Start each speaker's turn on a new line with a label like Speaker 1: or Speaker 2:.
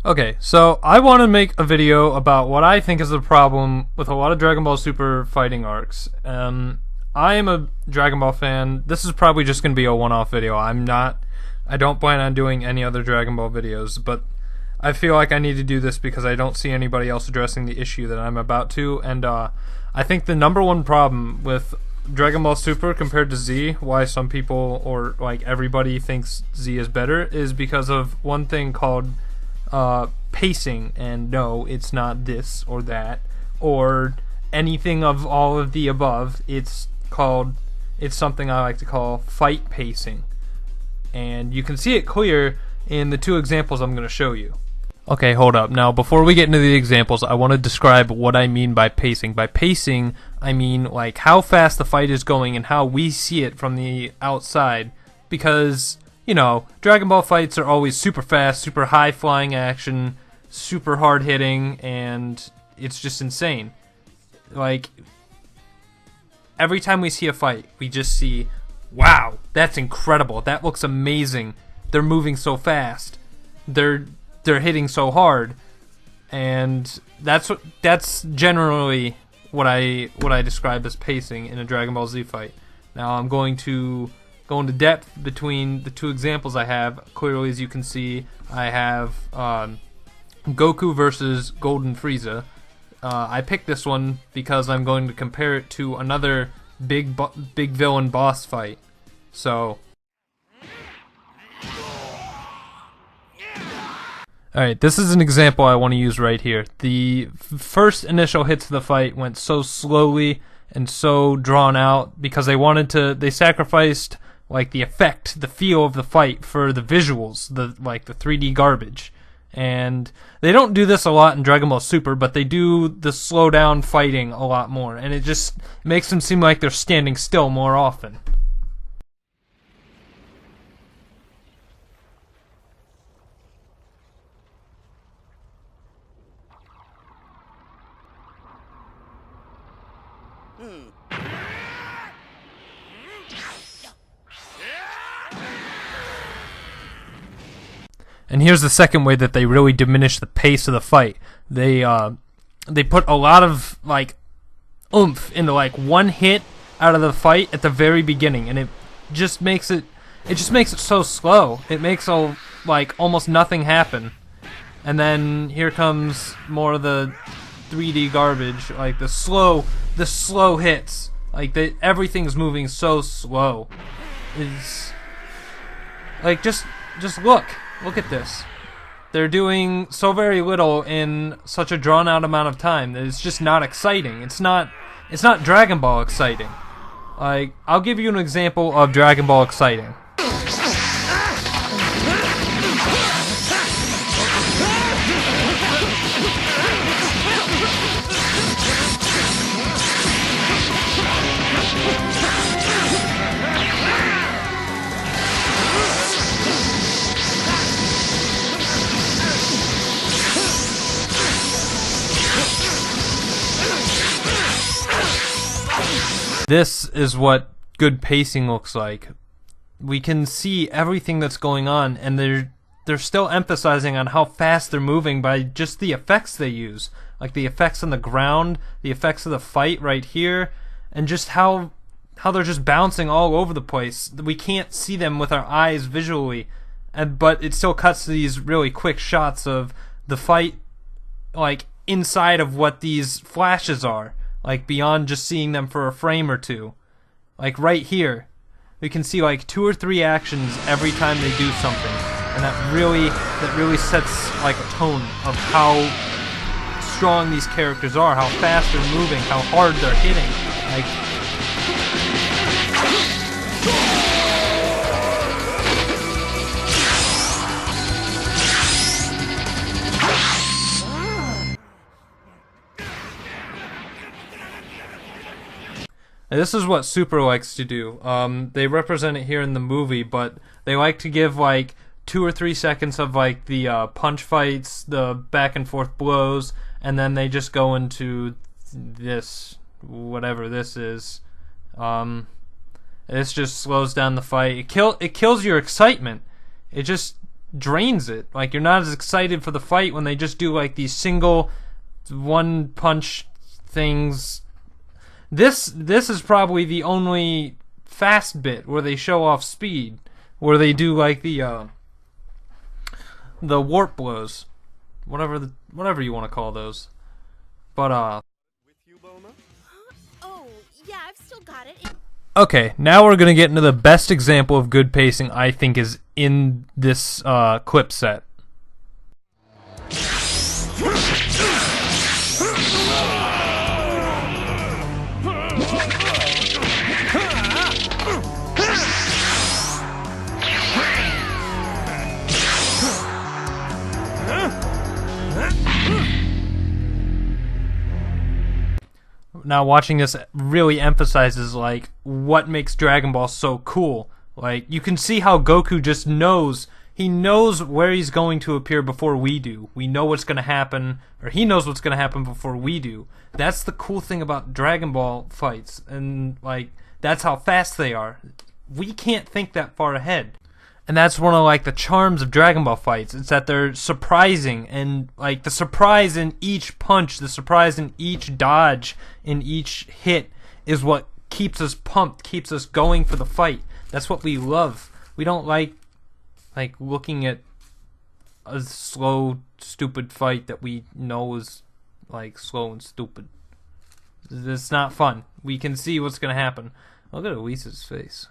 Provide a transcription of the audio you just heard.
Speaker 1: Okay, so I want to make a video about what I think is the problem with a lot of Dragon Ball Super fighting arcs. I am a Dragon Ball fan. This is probably just going to be a one-off video. I don't plan on doing any other Dragon Ball videos, but I feel like I need to do this because I don't see anybody else addressing the issue that I'm about to, and I think the number one problem with Dragon Ball Super compared to Z, why some people or like everybody thinks Z is better, is because of one thing called pacing. And no, it's not this or that or anything of all of the above. It's something I like to call fight pacing, and you can see it clear in the two examples I'm going to show you. Okay, hold up. Now, before we get into the examples, I want to describe what I mean by pacing. By pacing, I mean like how fast the fight is going and how we see it from the outside. Because, you know, Dragon Ball fights are always super fast, super high flying action, super hard hitting, and it's just insane. Like, every time we see a fight, we just see, wow, that's incredible. That looks amazing. They're moving so fast. They're hitting so hard, and that's generally what I describe as pacing in a Dragon Ball Z fight. Now I'm going to go into depth between the two examples I have. Clearly, as you can see, I have Goku versus Golden Frieza. I picked this one because I'm going to compare it to another big villain boss fight. So, alright, this is an example I want to use right here. The first initial hits of the fight went so slowly and so drawn out because they sacrificed like the effect, the feel of the fight for the visuals, the 3D garbage. And they don't do this a lot in Dragon Ball Super, but they do the slow down fighting a lot more, and it just makes them seem like they're standing still more often. And here's the second way that they really diminish the pace of the fight. They put a lot of like oomph into like one hit out of the fight at the very beginning, and it just makes it so slow. It makes like almost nothing happen. And then here comes more of the 3D garbage, like the slow hits. Like everything's moving so slow. It's like just look at this. They're doing so very little in such a drawn out amount of time that it's just not exciting. It's not Dragon Ball exciting. Like, I'll give you an example of Dragon Ball exciting. This is what good pacing looks like. We can see everything that's going on, and they're still emphasizing on how fast they're moving by just the effects they use. Like the effects on the ground, the effects of the fight right here, and just how they're just bouncing all over the place. We can't see them with our eyes visually, but it still cuts to these really quick shots of the fight, like inside of what these flashes are. Like beyond just seeing them for a frame or two. Like right here, we can see like 2 or 3 actions every time they do something, and that really sets like a tone of how strong these characters are, how fast they're moving, how hard they're hitting. Like, this is what Super likes to do. They represent it here in the movie, but they like to give like 2 or 3 seconds of like the punch fights, the back and forth blows, and then they just go into this, whatever this is. This just slows down the fight. It kills your excitement. It drains it. Like, you're not as excited for the fight when they just do like these single one punch things. This is probably the only fast bit where they show off speed, where they do like the warp blows, whatever you want to call those. But
Speaker 2: With you, Boma?
Speaker 3: Oh, yeah, I've still got it.
Speaker 1: okay, now we're gonna get into the best example of good pacing I think is in this clip set. Now watching this really emphasizes like what makes Dragon Ball so cool. Like, you can see how Goku just knows. He knows where he's going to appear before we do. We know what's going to happen, or he knows what's going to happen before we do. That's the cool thing about Dragon Ball fights, and like that's how fast they are. We can't think that far ahead. And that's one of like the charms of Dragon Ball fights. It's that they're surprising, and like the surprise in each punch, the surprise in each dodge, in each hit is what keeps us pumped, keeps us going for the fight. That's what we love. We don't like looking at a slow, stupid fight that we know is like slow and stupid. It's not fun. We can see what's gonna happen. Look at Elise's face.